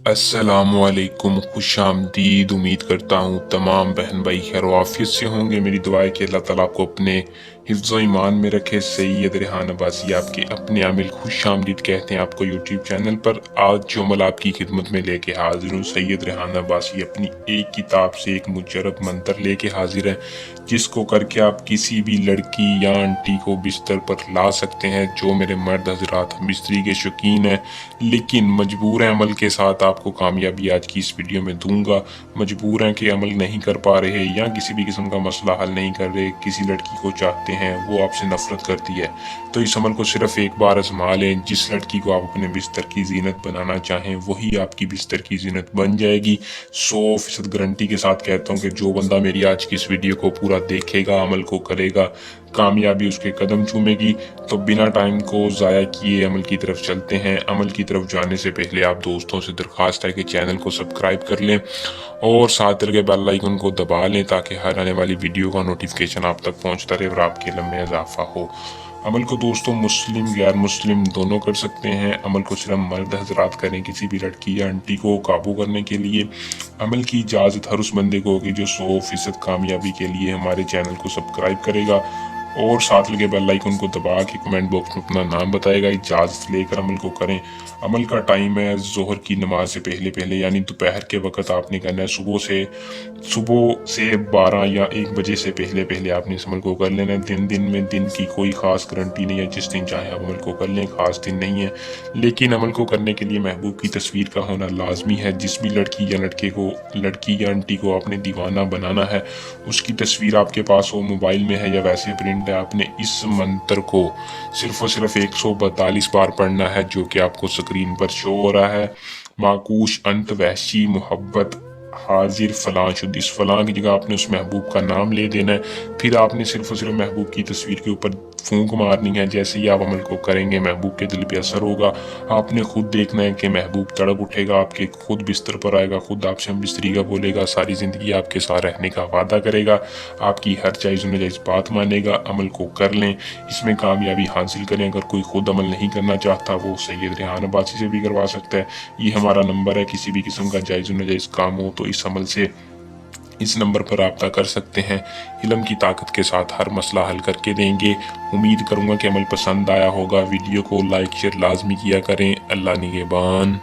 अस्सलामुअलैकुम, खुश आमदीद। उम्मीद करता हूँ तमाम बहन भाई खैर आफियत से होंगे। मेरी दुआ है कि अल्लाह ताला आपको अपने हिफ्ज़ ईमान में रखे। सैयद रेहान अब्बासी आपके अपने आमिल खुश आमदीद कहते हैं आपको यूट्यूब चैनल पर। आज जो अमल आपकी खिदमत में लेके हाजिर हूँ, सैयद रेहान अब्बासी अपनी एक किताब से एक मुजरब मंतर लेके हाजिर है, जिसको करके आप किसी भी लड़की या आंटी को बिस्तर पर ला सकते हैं। जो मेरे मर्द हजरात मिस्त्री के शौकीन हैं लेकिन मजबूर हैं अमल के साथ, आपको कामयाबी आज की इस वीडियो में दूंगा। मजबूर हैं कि अमल नहीं कर पा रहे या किसी भी किस्म का मसला हल नहीं कर रहे, किसी लड़की को चाहते हैं वो आपसे नफरत करती है, तो इस अमल को सिर्फ एक बार आजमा लें। जिस लड़की को आप अपने बिस्तर की जीनत बनाना चाहें वही आपकी बिस्तर की जीनत बन जाएगी। 100% गारंटी के साथ कहता हूँ कि जो बंदा मेरी आज की इस वीडियो को पूरा देखेगा, अमल को करेगा, कामयाबी उसके कदम चूमेगी। तो बिना टाइम को ज़ाया किए अमल की तरफ चलते हैं। अमल की तरफ जाने से पहले आप दोस्तों से दरख्वास्त है कि चैनल को सब्सक्राइब कर लें और साथ लगे बेल आइकन को दबा लें ताकि हर आने वाली वीडियो का नोटिफिकेशन आप तक पहुंचता रहे और आपके इल्म में इजाफा हो। अमल को दोस्तों मुस्लिम गैर मुस्लिम दोनों कर सकते हैं। अमल को सिर्फ मर्द हजरात करें किसी भी लड़की या आंटी को काबू करने के लिए। अमल की इजाज़त हर उस बंदे को होगी जो 100% कामयाबी के लिए हमारे चैनल को सब्सक्राइब करेगा और साथ लगे बेल आइकन को दबा के कमेंट बॉक्स में अपना नाम बताएगा। इजाज़त लेकर अमल को करें। अमल का टाइम है जोहर की नमाज से पहले पहले, यानी दोपहर के वक्त आपने करना है। सुबह से 12 या 1 बजे से पहले पहले आपने इस अमल को कर लेना है। दिन में दिन की कोई ख़ास गारंटी नहीं है, जिस दिन चाहे आप अमल को कर लें, ख़ास दिन नहीं है। लेकिन अमल को करने के लिए महबूब की तस्वीर का होना लाजमी है। जिस भी लड़की या आंटी को आपने दीवाना बनाना है उसकी तस्वीर आपके पास हो, मोबाइल में है या वैसे प्रिंट है। आपने इस मंत्र को सिर्फ और सिर्फ 142 बार पढ़ना है, जो कि आपको स्क्रीन पर शो हो रहा है। माकूश अंत वहशी मोहब्बत हाजिर फलां शुद्ध, इस फलां की जगह आपने उस महबूब का नाम ले देना है। फिर आपने सिर्फ और सिर्फ महबूब की तस्वीर के ऊपर फूंक मारनी है। जैसे ही आप अमल को करेंगे महबूब के दिल पे असर होगा। आपने खुद देखना है कि महबूब तड़प उठेगा, आपके खुद बिस्तर पर आएगा, खुद आपसे हम बिस्तरी का बोलेगा, सारी ज़िंदगी आपके साथ रहने का वादा करेगा, आपकी हर जायज़ नाजायज़ बात मानेगा। अमल को कर लें, इसमें कामयाबी हासिल करें। अगर कोई खुद अमल नहीं करना चाहता वो सैयद रेहान अब्बासी से भी करवा सकता है। ये हमारा नंबर है, किसी भी किस्म का जायज़ नाजायज़ काम हो तो इस अमल से इस नंबर पर रब्ता कर सकते हैं। इल्म की ताकत के साथ हर मसला हल करके देंगे। उम्मीद करूँगा कि अमल पसंद आया होगा। वीडियो को लाइक शेयर लाजमी किया करें। अल्लाह निगहबान।